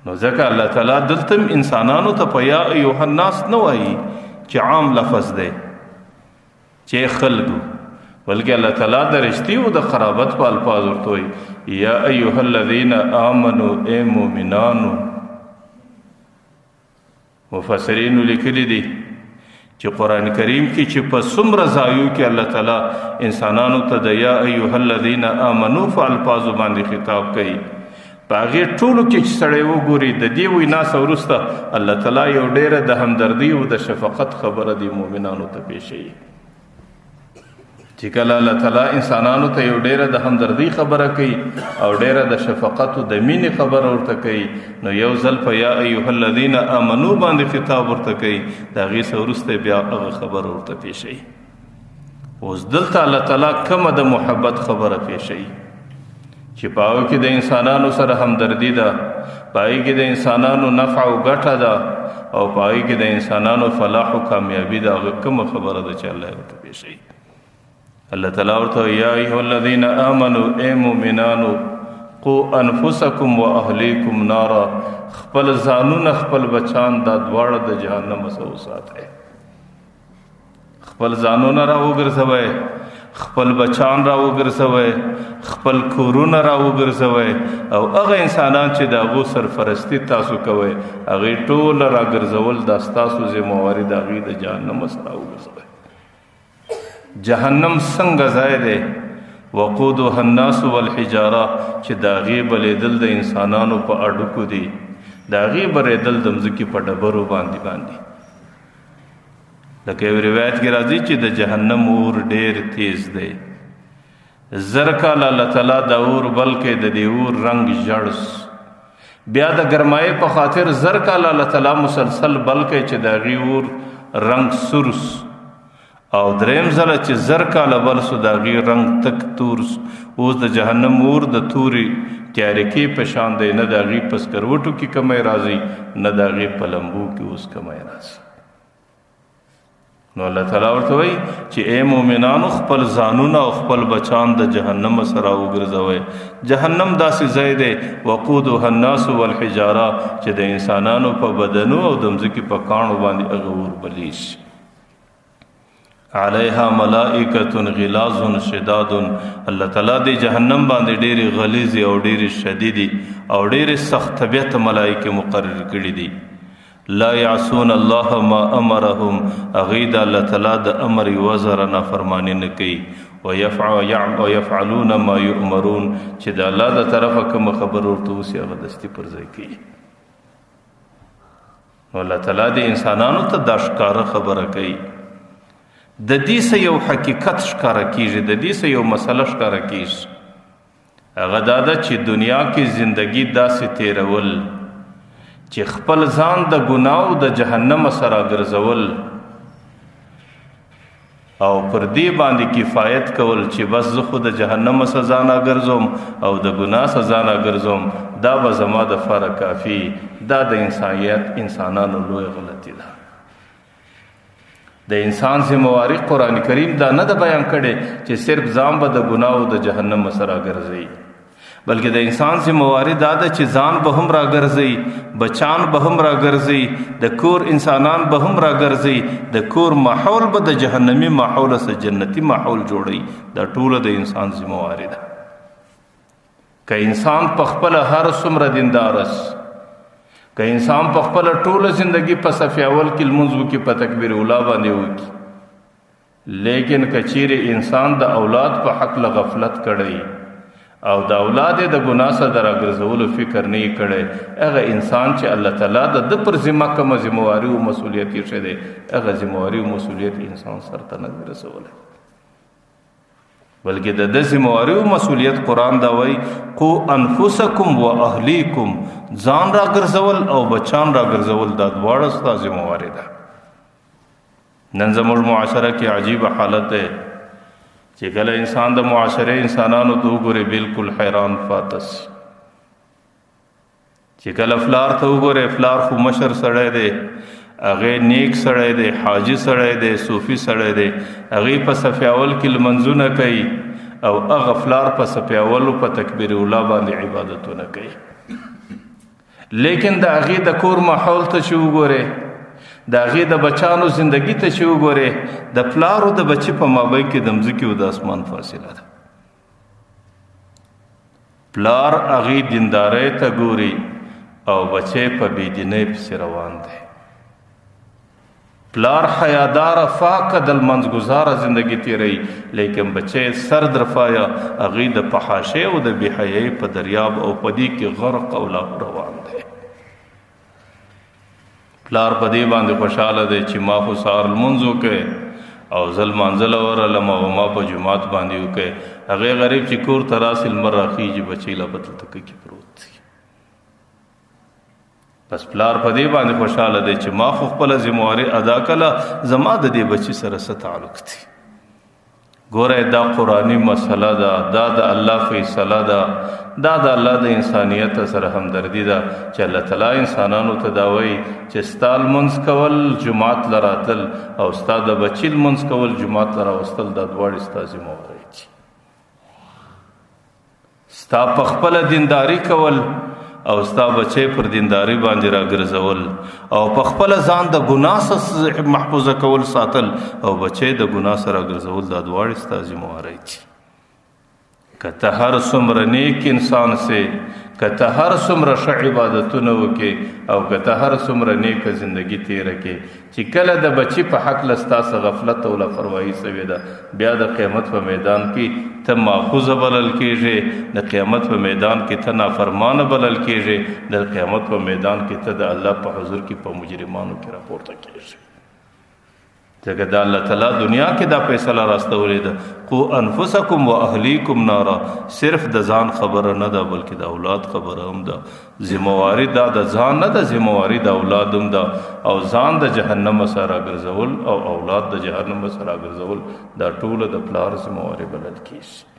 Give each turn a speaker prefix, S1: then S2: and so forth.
S1: نو ځکه الله تعالی دلته انسانانو ته په یا ایها الناس نه وایي چې عام لفظ دی چې خلکو، بلکې الله تعالی د رشتي او د قرابت په الفاظ ورته وایي یا ایها الذین آمنو اے مؤمنانو. مفسرین لیکلي دي چې قرآن کریم کې چې په څومره ځایو کې الله تعالی انسانانو ته د یا ایها الذین آمنو په الفاظو باندې خطاب کوي، په هغې ټولو کې چې سړی وګوري د دې وینا څخه وروسته الله تعالی یو ډېره د همدردي او د شفقت خبره د مؤمنانو ته پیښوي. چې کله الله تعالی انسانانو ته یو ډېره د همدردي خبره کوي او ډېره د شفقت او د مینې خبره ورته کوي، نو یو ځل په یا ایها الذین آمنو باندې خطاب ورته کوي، د هغې څخه وروسته بیا هغه خبره ورته پیښوي. اوس دلته الله تعالی کومه د محبت خبره پیښوي چې په هغه کې د انسانانو سره همدردي ده، په هغې کې د انسانانو نفع او ګټه ده، او په هغې کې د انسانانو فلاح او کامیابي ده. هغه کومه خبره ده چې الله ورته پیښوي. الله تعالی ورته یا ایها الذین آمنو اے مؤمنانو قوا انفسکم و اهلیکم نارا، خپل ځانونه خپل بچان دا دواړه د جهنم څخه وساتئ. خپل ځانونه را وګرځوئ، خپل بچان را وګرځوئ، خپل کورونه را وګرځوئ، او هغه انسانان چې د هغو سرپرستي تاسو کوئ هغې ټوله را ګرځول دا ستاسو ذمهواري د هغې د جهنم څخه را وګرځوئ. جهنم څنګه ځای دی؟ وقودها الناس والحجاره، چې د هغې بلېدل د انسانانو په اډوکو دي، د هغې بلېدل د مځکې په ډبرو باندې. لکه یو روایت کې راځي چې د جهنم اور ډېر تیز دی، زر کاله الله تعالی د اور بلکې د دې اور رنګ ژړ، بیا د ګرمایۍ په خاطر زر کاله الله تعالی مسلسل بلکې چې د هغې اور رنګ سور، او دریم ځله چې زر کاله بل سو د هغې رنګ تک تور. اوس د جهنم اور د تورې تیارکې په شان دی، نه د هغې په سکروټو کې کمی راځي، نه د هغې په لمبو کې اوس کمی راځي. نو الله تعالی ورته وایي چې اے مؤمنانو خپل ځانونه او خپل بچان د جهنم سره وګرځوئ. جهنم داسې ځای دی وقودها الناس والحجاره چې د انسانانو په بدنو او د مځکې په کاڼو باندې هغه اور بلی شي. علیها ملائکة غلاظ شداد، الله تعالی د جهنم باندې ډېرې غلیظې او ډېرې شدیدې او ډېرې سخت طبیعت ملائکې مقرر کړي دي. لا یعصون الله ما امرهم، هغوی د الله تعالی د امر یوه ذره نافرماني نه کوي. ویفعلون ما یؤمرون، چې د الله د طرفه کومه خبره ورته وسي هغه دستي پر ځای کوي. نو الله تعالی د انسانانو ته دا ښکاره خبره کوي. د دې څه یو حقیقت ښکاره کیږي، د دې څه یو مسله ښکاره کیږي، هغه دا ده چې دنیا کې زندگی داسې تیرول چې خپل ځان د ګناو د جهنم سره ګرځول او پر دې باندې کفایت کول چې بس زه خو د جهنم سزا نه ګرځوم او د ګناه سزا نه ګرځوم، دا به زما د فاره کافي. دا د انسانانو لوی غلطي ده. د انسان ذمہواری قرآن کریم دا نه د بیان کړي چې صرف ځان به د ګناه او د جهنم سره ګرځي، بلکې د انسان ذمہواری دا ده چې ځان به هم را ګرځي، بچان به هم را ګرځي، د کور انسانان به هم را ګرځي، د کور ماحول به د جهنمی ماحول سره جنتی ماحول جوړي. دا ټوله د انسان ذمہواری ده. که انسان په خپل هر څومره دیندارس، که انسان په خپل ټوله زندگی په صف اول کې لمونځ وکړي، په تکبیر اولا باندې وکړي، لیکن که چیرې انسان د اولاد په حق له غفلت کړی او د اولاد د ګناه سره د راګرځولو فکر نه یې کړی، هغه انسان چې الله تعالی د ده پر ذمه کومه ذمہواري او مسؤلیت ایښی دی، هغه ذمہواري او مسؤلیت انسان سرته نه دی رسولی، بلکې د ده ذمہواري او مسؤلیت قرآن دا وایي قو انفسکم و اهلیکم، ځان را ګرځول او بچان را ګرځول دا دواړه ستا ذمہواري ده. نن زموږ معاشره کې عجیب حالت دی چې کله انسان د معاشره انسانانو ته وګوري بالکل حیران پاتس. چې کله فلار ته وګوري، فلار خو مشر سړی دی، هغې نیک سړی دی، حاجی سړی دی، صوفي سړی دی، هغې په صف اول کې لمنځونه کوي او هغه فلار په صف اولو په تکبیر اولا باندې عبادتونه کوي. لیکن د هغې د کور ماحول ته چې وګورې، د هغې د بچانو زندگی ته چې وګورې، د پلار او د بچي په مابین کې د مځکې او د اسمان فاصله ده. پلار هغې دیندارۍ ته ګوري او بچی په بېدینۍ پسې روان دی. پلار حیادار فاقه د لمنځګزاره زندگی تیری، لیکن بچی سر درفایا هغې د فحاشۍ او د بېحیایۍ په دریاب او په دې کې غرق او لاهو روان دی. پلار په دې باندې خوشحاله دی چې ما خو سهار لمونځ وکړی او زه لمانځه له ورغلم او ما په جومات باندې وکړی. هغې غریب چې کور ته راسي لمر راخیږي، بچی لا په تلتکه کې پروت دی. بس پلار په دې باندې خوشحاله دی چې ما خو خپله ذمهواري ادا کړه، زما د دې بچي سره څه تعلق دی. ګورئ دا قرآني مسله ده، دا د الله فیصله ده، دا د الله د انسانیت سره همدردي ده چې الله تعالی انسانانو ته دا وایي چې ستا لمونځ کول جومات له راتل او ستا د بچي لمونځ کول جومات له راوستل، دا دواړې ستا ذمهواري دي. ستا په خپله دینداري کول او ستا بچی پر دینداری باندې راګرځول او په خپله ځان د ګناه څخه محفوظه کول ساتل او بچی د ګناه سره راګرځول، دا دواړې ستا ذمهوارۍ دي. که ته هر څومره نیک انسان سې، که ته هر څومره ښه عبادتونه وکې او که ته هر څومره نیکه زندگی تیره کې، چې کله د بچي په حقله ستا څه غفلت او لاپرواهي سوې ده، بیا د قیامت په میدان کې ته ماخوذه بلل کېږې، د قیامت په میدان کې ته نافرمانه بلل کېږې، د قیامت په میدان کې ته د الله په حضور کې په مجرمانو کې راپورته کېږې. ځکه د الله تعالی دنیا کې دا فیصله راستولې ده، قو انفسکم و اهلیکم نارا. صرف د ځان خبره نه ده بلکې د اولاد خبره هم ده. ذمهواري دا د ځان نه ده، ذمهواري د اولاد هم ده. او ځان د جهنم سره راګرځول او اولاد د جهنم سره راګرځول، دا ټوله د پلار ذمهواري بلل کېږي.